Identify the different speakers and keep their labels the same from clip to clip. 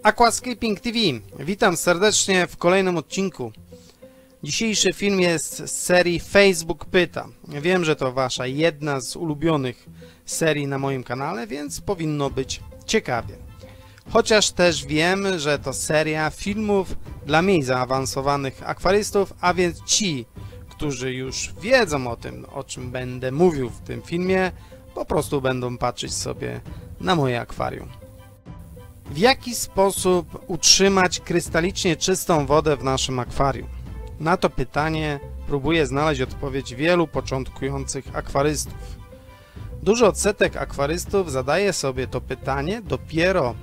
Speaker 1: Aquascaping TV. Witam serdecznie w kolejnym odcinku. Dzisiejszy film jest z serii Facebook Pyta. Wiem, że to wasza jedna z ulubionych serii na moim kanale, więc powinno być ciekawie. Chociaż też wiem, że to seria filmów dla mniej zaawansowanych akwarystów, a więc ci, którzy już wiedzą o tym, o czym będę mówił w tym filmie, po prostu będą patrzeć sobie na moje akwarium. W jaki sposób utrzymać krystalicznie czystą wodę w naszym akwarium? Na to pytanie próbuje znaleźć odpowiedź wielu początkujących akwarystów. Duży odsetek akwarystów zadaje sobie to pytanie dopiero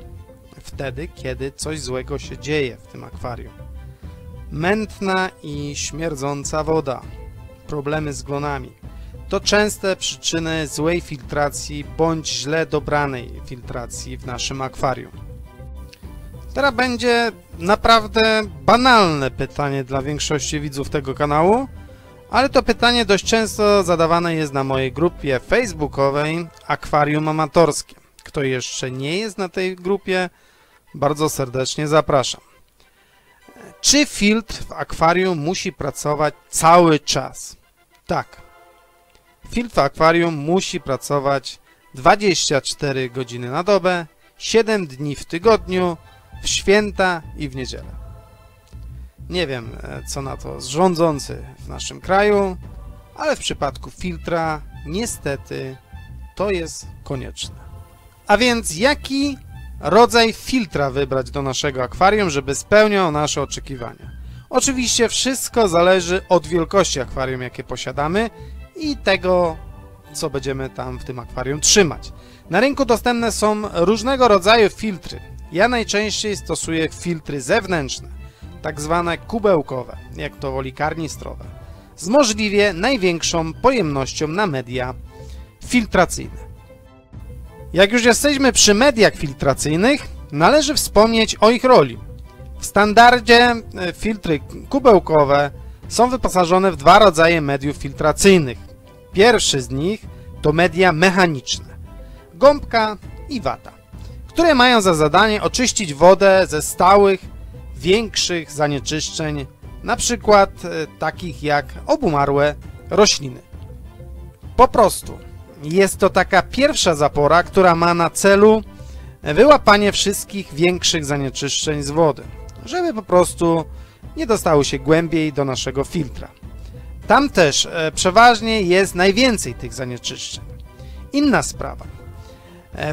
Speaker 1: wtedy, kiedy coś złego się dzieje w tym akwarium. Mętna i śmierdząca woda, problemy z glonami to częste przyczyny złej filtracji bądź źle dobranej filtracji w naszym akwarium. Teraz będzie naprawdę banalne pytanie dla większości widzów tego kanału, ale to pytanie dość często zadawane jest na mojej grupie facebookowej Akwarium Amatorskie. Kto jeszcze nie jest na tej grupie, bardzo serdecznie zapraszam. Czy filtr w akwarium musi pracować cały czas? Tak. Filtr w akwarium musi pracować 24 godziny na dobę, 7 dni w tygodniu, w święta i w niedzielę. Nie wiem, co na to rządzący w naszym kraju, ale w przypadku filtra niestety to jest konieczne. A więc jaki rodzaj filtra wybrać do naszego akwarium, żeby spełniał nasze oczekiwania? Oczywiście wszystko zależy od wielkości akwarium, jakie posiadamy i tego, co będziemy tam w tym akwarium trzymać. Na rynku dostępne są różnego rodzaju filtry. Ja najczęściej stosuję filtry zewnętrzne, tak zwane kubełkowe, jak to woli karnistrowe, z możliwie największą pojemnością na media filtracyjne. Jak już jesteśmy przy mediach filtracyjnych, należy wspomnieć o ich roli. W standardzie filtry kubełkowe są wyposażone w dwa rodzaje mediów filtracyjnych. Pierwszy z nich to media mechaniczne, gąbka i wata, które mają za zadanie oczyścić wodę ze stałych, większych zanieczyszczeń, na przykład takich jak obumarłe rośliny. Po prostu jest to taka pierwsza zapora, która ma na celu wyłapanie wszystkich większych zanieczyszczeń z wody, żeby po prostu nie dostały się głębiej do naszego filtra. Tam też przeważnie jest najwięcej tych zanieczyszczeń. Inna sprawa.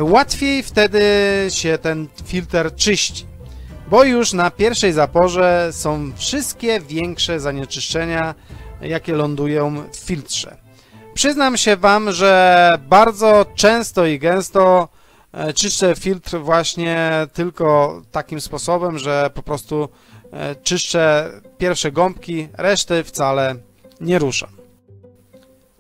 Speaker 1: Łatwiej wtedy się ten filtr czyści, bo już na pierwszej zaporze są wszystkie większe zanieczyszczenia, jakie lądują w filtrze. Przyznam się wam, że bardzo często i gęsto czyszczę filtr właśnie tylko takim sposobem, że po prostu czyszczę pierwsze gąbki, reszty wcale nie ruszam.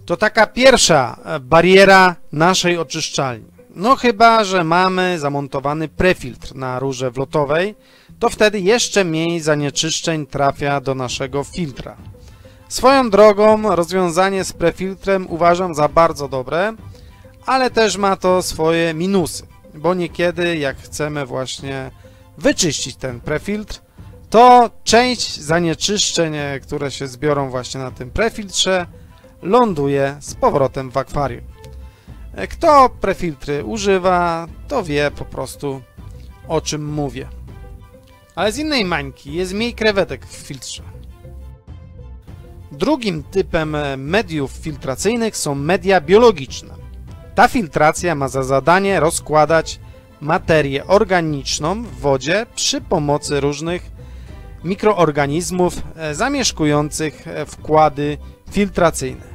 Speaker 1: To taka pierwsza bariera naszej oczyszczalni. No chyba że mamy zamontowany prefiltr na rurze wlotowej, to wtedy jeszcze mniej zanieczyszczeń trafia do naszego filtra. Swoją drogą rozwiązanie z prefiltrem uważam za bardzo dobre, ale też ma to swoje minusy, bo niekiedy jak chcemy właśnie wyczyścić ten prefiltr, to część zanieczyszczeń, które się zbiorą właśnie na tym prefiltrze, ląduje z powrotem w akwarium. Kto prefiltry używa, to wie po prostu, o czym mówię. Ale z innej mańki jest mniej krewetek w filtrze. Drugim typem mediów filtracyjnych są media biologiczne. Ta filtracja ma za zadanie rozkładać materię organiczną w wodzie przy pomocy różnych mikroorganizmów zamieszkujących wkłady filtracyjne.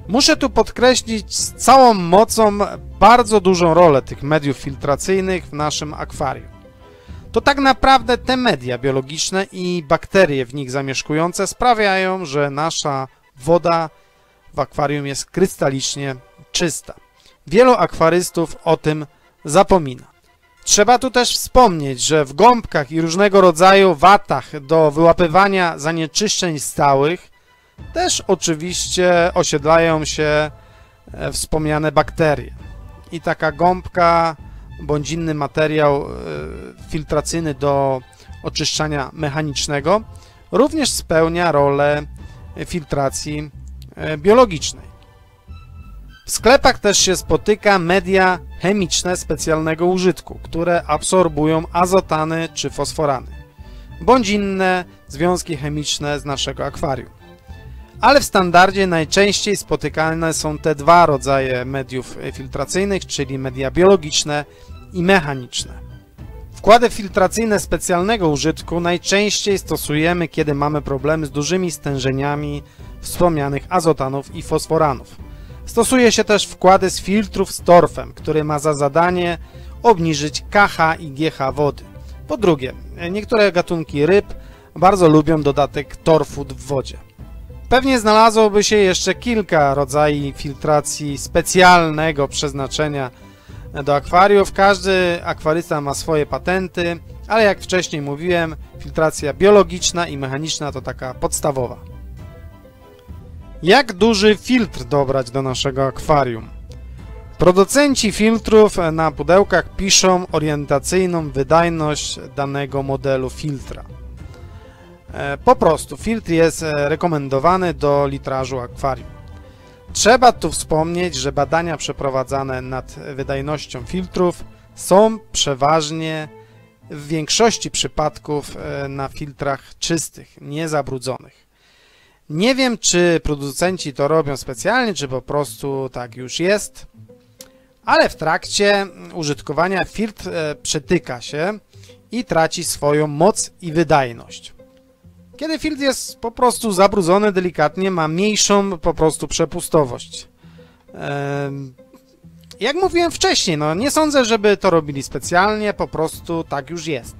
Speaker 1: Muszę tu podkreślić z całą mocą bardzo dużą rolę tych mediów filtracyjnych w naszym akwarium. To tak naprawdę te media biologiczne i bakterie w nich zamieszkujące sprawiają, że nasza woda w akwarium jest krystalicznie czysta. Wielu akwarystów o tym zapomina. Trzeba tu też wspomnieć, że w gąbkach i różnego rodzaju watach do wyłapywania zanieczyszczeń stałych też oczywiście osiedlają się wspomniane bakterie. I taka gąbka bądź inny materiał filtracyjny do oczyszczania mechanicznego, również spełnia rolę filtracji biologicznej. W sklepach też się spotyka media chemiczne specjalnego użytku, które absorbują azotany czy fosforany, bądź inne związki chemiczne z naszego akwarium. Ale w standardzie najczęściej spotykane są te dwa rodzaje mediów filtracyjnych, czyli media biologiczne i mechaniczne. Wkłady filtracyjne specjalnego użytku najczęściej stosujemy, kiedy mamy problemy z dużymi stężeniami wspomnianych azotanów i fosforanów. Stosuje się też wkłady z filtrów z torfem, który ma za zadanie obniżyć KH i GH wody. Po drugie, niektóre gatunki ryb bardzo lubią dodatek torfu w wodzie. Pewnie znalazłoby się jeszcze kilka rodzajów filtracji specjalnego przeznaczenia do akwariów. Każdy akwarysta ma swoje patenty, ale jak wcześniej mówiłem, filtracja biologiczna i mechaniczna to taka podstawowa. Jak duży filtr dobrać do naszego akwarium? Producenci filtrów na pudełkach piszą orientacyjną wydajność danego modelu filtra. Po prostu filtr jest rekomendowany do litrażu akwarium. Trzeba tu wspomnieć, że badania przeprowadzane nad wydajnością filtrów są przeważnie w większości przypadków na filtrach czystych, niezabrudzonych. Nie wiem, czy producenci to robią specjalnie, czy po prostu tak już jest, ale w trakcie użytkowania filtr przetyka się i traci swoją moc i wydajność. Kiedy filtr jest po prostu zabrudzony delikatnie, ma mniejszą po prostu przepustowość. Jak mówiłem wcześniej, no nie sądzę, żeby to robili specjalnie, po prostu tak już jest.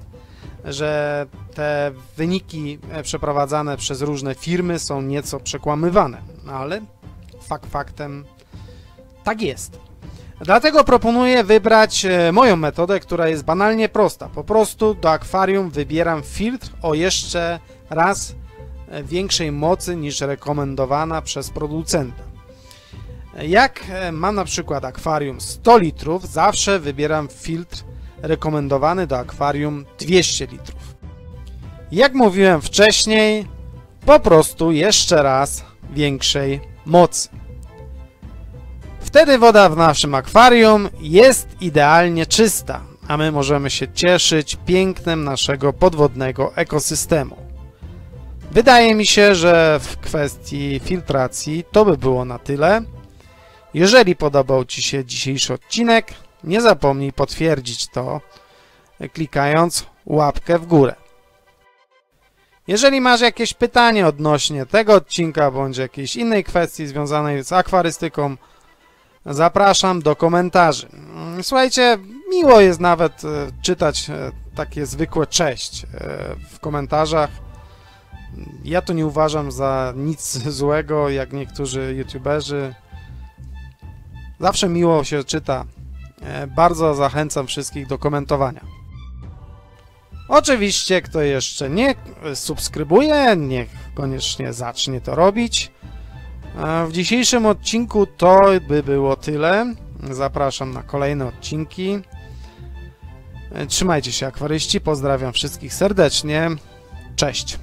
Speaker 1: Że te wyniki przeprowadzane przez różne firmy są nieco przekłamywane, ale fakt faktem tak jest. Dlatego proponuję wybrać moją metodę, która jest banalnie prosta. Po prostu do akwarium wybieram filtr o jeszcze raz większej mocy niż rekomendowana przez producenta. Jak mam na przykład akwarium 100 litrów, zawsze wybieram filtr rekomendowany do akwarium 200 litrów. Jak mówiłem wcześniej, po prostu jeszcze raz większej mocy. Wtedy woda w naszym akwarium jest idealnie czysta, a my możemy się cieszyć pięknem naszego podwodnego ekosystemu. Wydaje mi się, że w kwestii filtracji to by było na tyle. Jeżeli podobał Ci się dzisiejszy odcinek, nie zapomnij potwierdzić to, klikając łapkę w górę. Jeżeli masz jakieś pytanie odnośnie tego odcinka, bądź jakiejś innej kwestii związanej z akwarystyką, zapraszam do komentarzy. Słuchajcie, miło jest nawet czytać takie zwykłe cześć w komentarzach. Ja to nie uważam za nic złego, jak niektórzy youtuberzy. Zawsze miło się czyta. Bardzo zachęcam wszystkich do komentowania. Oczywiście, kto jeszcze nie subskrybuje, niech koniecznie zacznie to robić. W dzisiejszym odcinku to by było tyle. Zapraszam na kolejne odcinki. Trzymajcie się, akwaryści. Pozdrawiam wszystkich serdecznie. Cześć.